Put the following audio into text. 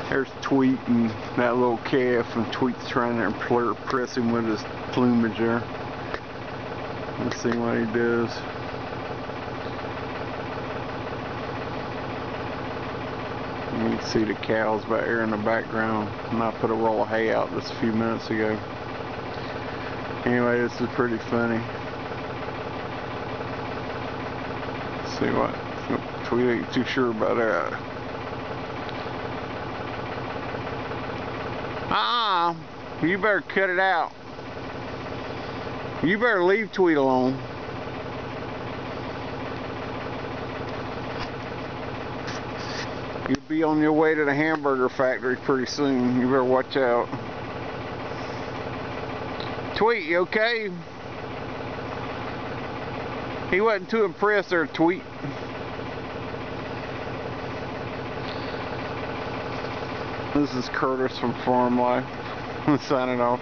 There's Tweet and that little calf, and Tweet's trying to impress him with his plumage there. Let's see what he does. You can see the cows back there in the background, and I put a roll of hay out just a few minutes ago. Anyway, this is pretty funny. Let's see what Tweet ain't too sure about that. You better cut it out. You better leave Tweet alone. You'll be on your way to the hamburger factory pretty soon. You better watch out. Tweet, you okay? He wasn't too impressed there, Tweet. This is Curtis from Farm Life. Signing off.